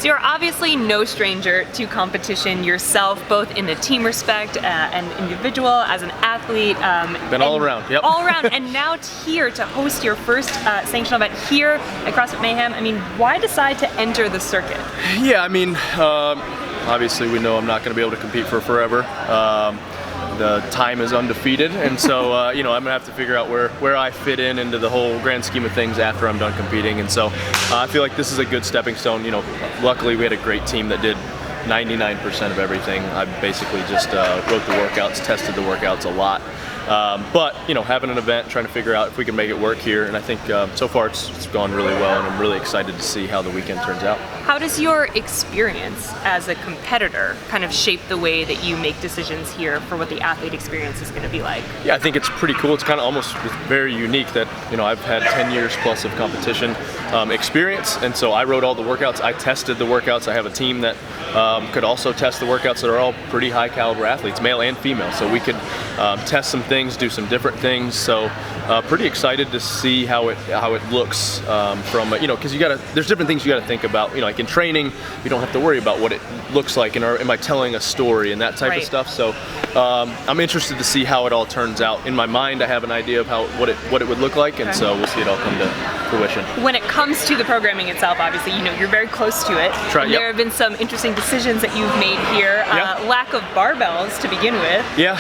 So you're obviously no stranger to competition yourself, both in the team respect and individual, as an athlete. Been all around, yep. All around, and now here to host your first sanctional event here at CrossFit Mayhem. I mean, why decide to enter the circuit? Yeah, I mean, obviously we know I'm not going to be able to compete for forever. The time is undefeated, and so you know, I'm gonna have to figure out where I fit into the whole grand scheme of things after I'm done competing. And so I feel like this is a good stepping stone. You know, luckily we had a great team that did 99% of everything. I basically just wrote the workouts, tested the workouts a lot. But you know, having an event, trying to figure out if we can make it work here, and I think so far it's gone really well, and I'm really excited to see how the weekend turns out. How does your experience as a competitor kind of shape the way that you make decisions here for what the athlete experience is going to be like? Yeah, I think it's pretty cool. It's kind of almost very unique that, you know, I've had 10 years plus of competition experience, and so I wrote all the workouts, I tested the workouts. I have a team that could also test the workouts that are all pretty high caliber athletes, male and female, so we could test some things, do some different things. So pretty excited to see how it looks from, you know, because there's different things you got to think about. You know, like in training, you don't have to worry about what it looks like, am I telling a story and that type of stuff. So I'm interested to see how it all turns out. In my mind, I have an idea of what it would look like, and so we'll see it all come to fruition. When it comes to the programming itself, obviously, you know, you're very close to it. There have been some interesting decisions that you've made here. Lack of barbells to begin with. Yeah.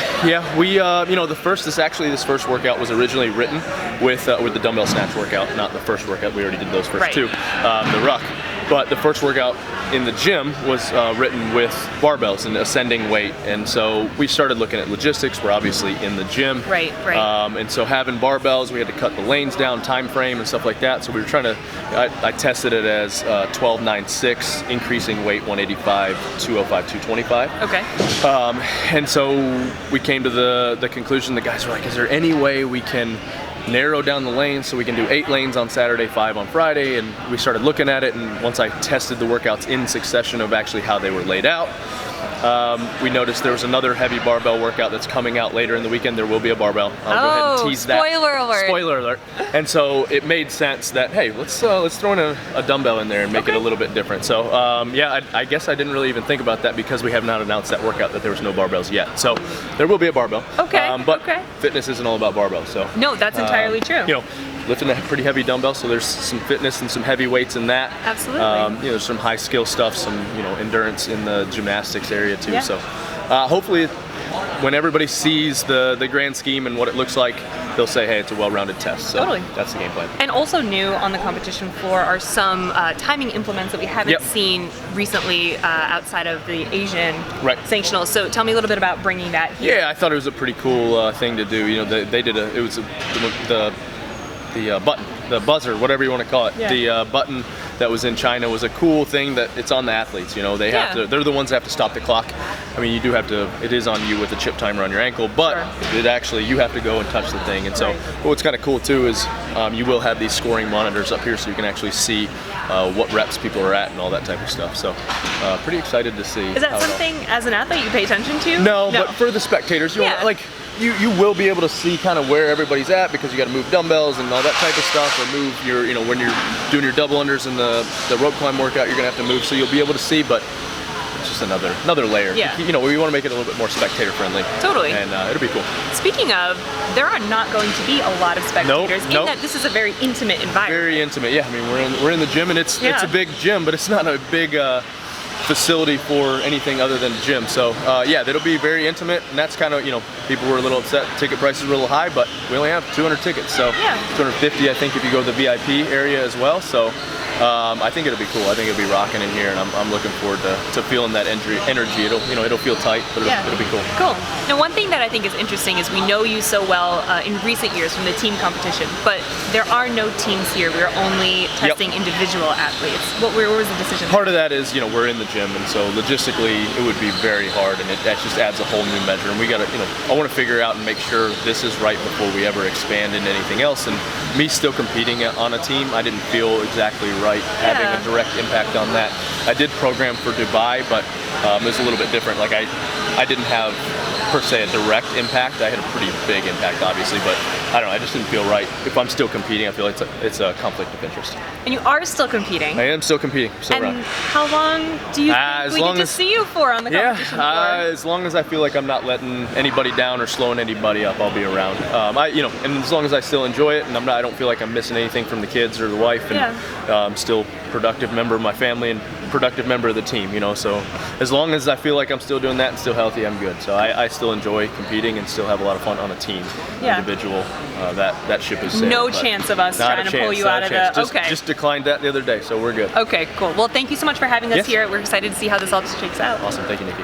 We, you know, this first workout was originally written with the dumbbell snatch workout, not the first workout. We already did those first two, the ruck. But the first workout in the gym was written with barbells and ascending weight, and so we started looking at logistics. We're obviously in the gym, right. And so having barbells, we had to cut the lanes down, time frame, and stuff like that. So we were trying to. I tested it as 12-9-6, increasing weight 185, 205, 225. Okay. And so we came to the conclusion. The guys were like, "Is there any way we can narrow down the lanes so we can do 8 lanes on Saturday, 5 on Friday?" And we started looking at it, and once I tested the workouts in succession of actually how they were laid out, we noticed there was another heavy barbell workout that's coming out later in the weekend. There will be a barbell. I'll go ahead and tease that. Spoiler alert. And so it made sense that, hey, let's throw in a dumbbell in there and make it a little bit different. So yeah, I guess I didn't really even think about that because we have not announced that workout that there was no barbells yet. So there will be a barbell. But fitness isn't all about barbells. So no, that's entirely true. You know, lifting a pretty heavy dumbbell, so there's some fitness and some heavy weights in that. Absolutely. You know, there's some high skill stuff, some, you know, endurance in the gymnastics area too. So hopefully when everybody sees the grand scheme and what it looks like, they'll say, hey, it's a well-rounded test. So that's the game plan. And also new on the competition floor are some timing implements that we haven't seen recently outside of the Asian sanctionals. So tell me a little bit about bringing that here. Yeah, I thought it was a pretty cool thing to do. You know, they did it was the button, the buzzer, whatever you want to call it. The button that was in China was a cool thing that it's on the athletes. You know, they have to. They're the ones that have to stop the clock. I mean, you do have to. It is on you with a chip timer on your ankle, but it actually you have to go and touch the thing. And so, what's kind of cool too is you will have these scoring monitors up here, so you can actually see what reps people are at and all that type of stuff. So, pretty excited to see. Is that something as an athlete you pay attention to? No, but for the spectators, you know, like. You will be able to see kind of where everybody's at because you got to move dumbbells and all that type of stuff, or move your, you know, when you're doing your double unders in the rope climb workout, you're gonna have to move, so you'll be able to see, but it's just another layer. You know, we want to make it a little bit more spectator friendly. Totally. And it'll be cool. Speaking of, there are not going to be a lot of spectators in that this is a very intimate environment. Very intimate. Yeah, I mean we're in the gym, and it's a big gym, but it's not a big facility for anything other than gym. So yeah, that'll be very intimate, and that's kind of, you know, people were a little upset ticket prices were a little high, but we only have 200 tickets, so 250 I think if you go to the VIP area as well. So I think it'll be cool. I think it'll be rocking in here, and I'm looking forward to feeling that energy. It'll feel tight, but it'll be cool. Cool. Now, one thing that I think is interesting is we know you so well in recent years from the team competition, but there are no teams here. We're only testing individual athletes. Where was the decision? Part of that is, you know, we're in the gym, and so logistically it would be very hard, and that just adds a whole new measure. And we got to, you know, I want to figure out and make sure this is right before we ever expand into anything else. And me still competing on a team, I didn't feel exactly right having a direct impact on that. I did program for Dubai, but it was a little bit different. Like I didn't have per se a direct impact. I had a pretty big impact, obviously, but I don't know, I just didn't feel right. If I'm still competing, I feel like it's a conflict of interest. And you are still competing. I am still competing, still And around. how long do you think we get to see you for on the competition floor? As long as I feel like I'm not letting anybody down or slowing anybody up, I'll be around. And as long as I still enjoy it, and I don't feel like I'm missing anything from the kids or the wife, and I'm still a productive member of my family and productive member of the team, so as long as I feel like I'm still doing that and still healthy, I'm good. So I still enjoy competing and still have a lot of fun on a team. Individual, that ship is sailed. No chance of us trying to pull you out of the... Just declined that the other day, so we're good. Okay, cool. Well, thank you so much for having us here. We're excited to see how this all shakes out. Awesome, thank you, Nikki.